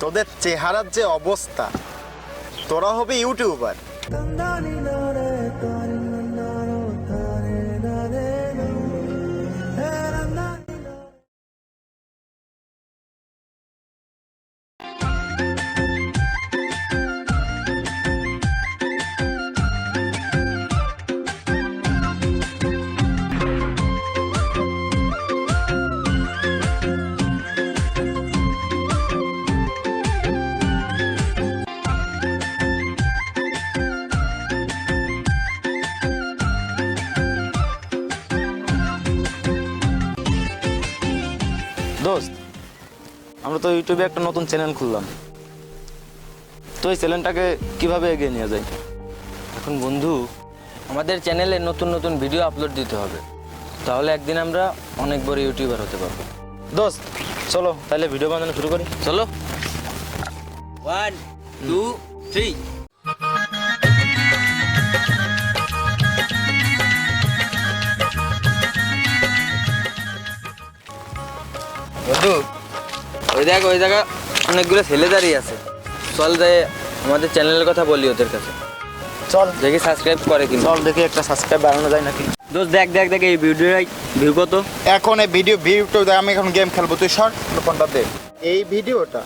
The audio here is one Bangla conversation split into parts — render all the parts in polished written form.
তোদের চেহারার যে অবস্থা, তোরা হবে ইউটিউবার। দোস্ত, আমরা তো ইউটিউবে একটা নতুন চ্যানেল খুললাম, তো এই চ্যানেলটাকে কিভাবে এগিয়ে নিয়ে যায়? এখন বন্ধু, আমাদের চ্যানেলে নতুন নতুন ভিডিও আপলোড দিতে হবে, তাহলে একদিন আমরা অনেক বড় ইউটিউবার হতে পারবো। দোস্ত চলো তাহলে ভিডিও বানানো শুরু করি। চলো 1 2 3। বন্ধু, ওই জায়গা অনেকগুলো ছেলে দাঁড়িয়ে আছে, চল যাই আমাদের চ্যানেলের কথা বলি ওদের কাছে। চল দেখি সাবস্ক্রাইব করে কি। চল দেখি একটা সাবস্ক্রাইব বাড়ানো যায় নাকি। দোস্ত দেখ এই ভিডিওটাই ভিউ কত? এখন এই ভিডিওটা দেখ, আমি এখন গেম খেলবো, তুই শর্ট কোনটা দে। এই ভিডিওটা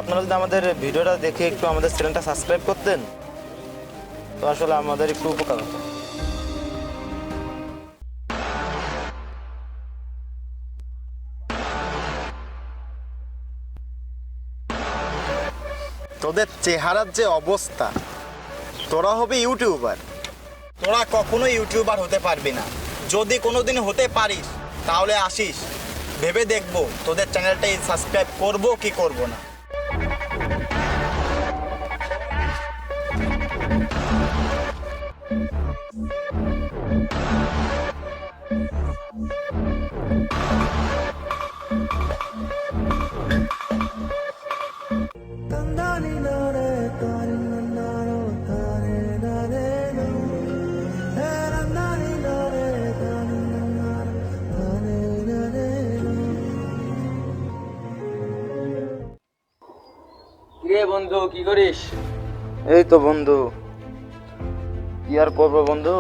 আপনারা যদি আমাদের ভিডিওটা দেখে একটু আমাদের চ্যানেলটা সাবস্ক্রাইব করতেন তো আসলে আমাদের একটু উপকার হতো। তোদের চেহারার যে অবস্থা, তোরা হবে ইউটিউবার। তোরা কখনো ইউটিউবার হতে পারবি না। যদি কোনোদিন হতে পারিস তাহলে আসিস, ভেবে দেখবো তোদের চ্যানেলটাই সাবস্ক্রাইব করবো কি করবো না। বন্ধু কি করিস? এই তো বন্ধু, কি আর করবো বন্ধু,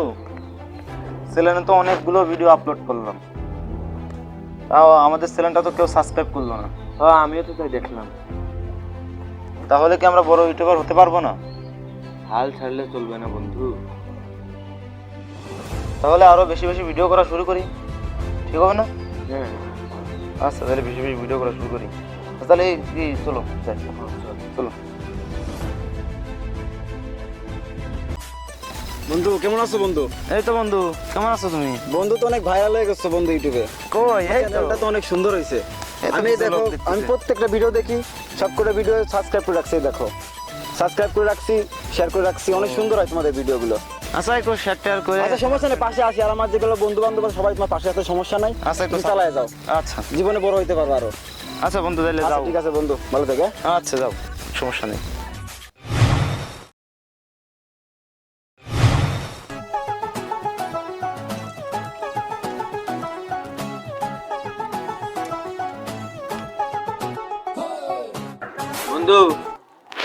চ্যানেলে তো অনেকগুলো ভিডিও আপলোড করলাম, তাও আমাদের চ্যানেলটা তো কেউ সাবস্ক্রাইব করলো না। হ্যাঁ, আমিও তো তাই দেখলাম। তাহলে কি আমরা বড় ইউটিউবার হতে পারবো না? হাল ছাড়লে চলবে না বন্ধু। তাহলে আরো বেশি বেশি ভিডিও করা শুরু করি, ঠিক হবে না? হ্যাঁ আচ্ছা, তাহলে বেশি বেশি ভিডিও করা শুরু করি। তাহলে চলো চলো। বন্ধু কেমন আছো বন্ধু? এই তো বন্ধু, কেমন আছো তুমি? বন্ধু তো অনেক ভাইরাল হয়ে গেছে বন্ধু ইউটিউবে। কই এই চ্যানেলটা তো অনেক সুন্দর হয়েছে। আমি দেখো, আমি প্রত্যেকটা ভিডিও দেখি, সবকটা ভিডিও সাবস্ক্রাইব করে রাখছি, দেখো সাবস্ক্রাইব করে রাখছি, শেয়ার করে রাখছি, অনেক সুন্দর হয় তোমাদের ভিডিওগুলো। আচ্ছা একটু শেয়ার করে। আচ্ছা সমস্যা নেই, পাশে আসি, আর আমার যেগুলো বন্ধু বান্ধব সবাই তোমার পাশে আছে, সমস্যা নাই। আচ্ছা একটু চালায় যাও, আচ্ছা জীবনে বড় হইতে পারবে আরো। আচ্ছা বন্ধু তাহলে যাও। ঠিক আছে বন্ধু, ভালো থেকে। আচ্ছা যাও, সমস্যা নেই। বন্ধু,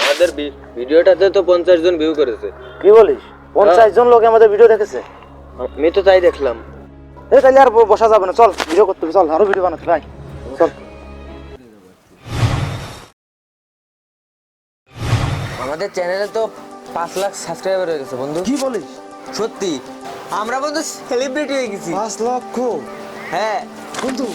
আমাদের ভিডিওটাতে তো 50 জন ভিউ করেছে। কি বলিস? 50 জন লোক আমাদের ভিডিও দেখেছে? আমি তো তাই দেখলাম। তাহলে আর বসা যাবে না, চল ভিডিও করতে হবে, চল আরো ভিডিও বানাতে ভাই, চল। আমাদের চ্যানেলে তো 5 লাখ সাবস্ক্রাইবার হয়ে গেছে বন্ধু। কি বলিস? সত্যি, আমরা বন্ধু সেলিব্রিটি হয়ে গেছি। 5 লক্ষ? হ্যাঁ বন্ধু,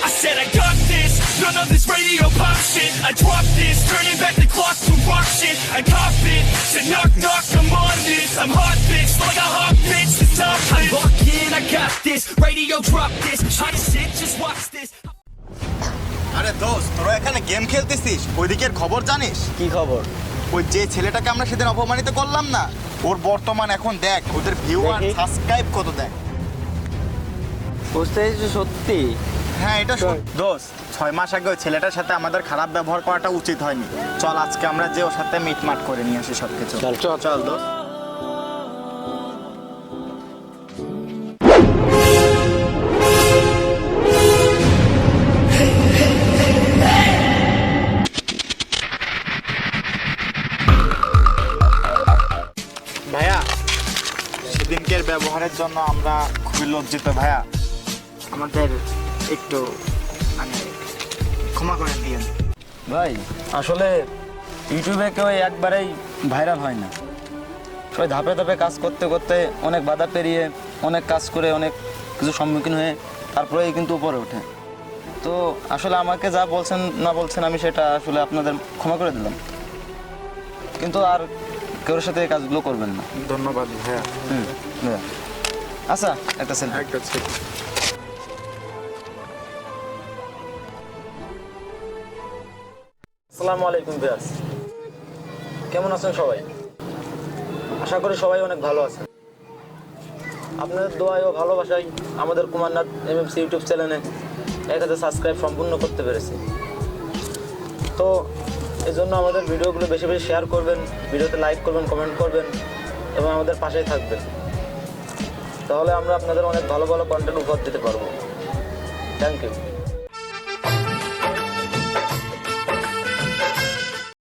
I said I got this, none of this radio pop shit. I dropped this, turning back the clock to rock shit and cop it. So knock knock, I'm on this. I'm hot bitch, like a hot bitch. The top I lock in, I got this. Radio drop this. Try to sit, just watch this. আরে দোস্ত, তোরা এখানে গেম খেলতেছিস, ওইদিকের খবর জানিস? কি খবর? ওই যে ছেলেটাকে আমরা সেদিন অপমানিত করলাম না, ওর বর্তমান এখন দেখ, ওদের ভিউ আর দেখি। সাবস্ক্রাইব কত দেখ। বুঝতে পারছি সত্যি? হ্যাঁ এটা দোস্ত, 6 মাস আগে ওই ছেলেটার সাথে আমাদের খারাপ ব্যবহার করাটা উচিত হয়নি। চল আজকে আমরা যে ওর সাথে মিটমাট করে নিয়ে আসি সব কিছু। চল চল চল দোস্ত। ভাইয়া, সেদিনকের ব্যবহারের জন্য আমরা খুবই লজ্জিত ভাইয়া, আমাদের একটু মানে ক্ষমা করে দিয়েন। ভাই আসলে ইউটিউবে কেউ একবারেই ভাইরাল হয় না, সবাই ধাপে ধাপে কাজ করতে করতে অনেক বাধা পেরিয়ে অনেক কাজ করে অনেক কিছু সম্মুখীন হয়ে তারপরেই কিন্তু উপরে ওঠে। তো আসলে আমাকে যা বলছেন না বলছেন আমি সেটা আসলে আপনাদের ক্ষমা করে দিলাম, কিন্তু আর কেউর সাথে এই কাজগুলো করবেন না। ধন্যবাদ ভাইয়া। ভাইয়া। আচ্ছা একটা সেলফি। আসসালামু আলাইকুম ভিউয়ার্স, কেমন আছেন সবাই? আশা করি সবাই অনেক ভালো আছেন। আপনাদের দোয়ায় ও ভালোবাসায় আমাদের কুমারনাথ M.M.C ইউটিউব চ্যানেলে 1000 সাবস্ক্রাইব সম্পূর্ণ করতে পেরেছি। তো এই জন্য আমাদের ভিডিওগুলো বেশি বেশি শেয়ার করবেন, ভিডিওতে লাইক করবেন, কমেন্ট করবেন এবং আমাদের পাশেই থাকবেন। তাহলে আমরা আপনাদের অনেক ভালো ভালো কন্টেন্ট উপহার দিতে পারবো। Thank you.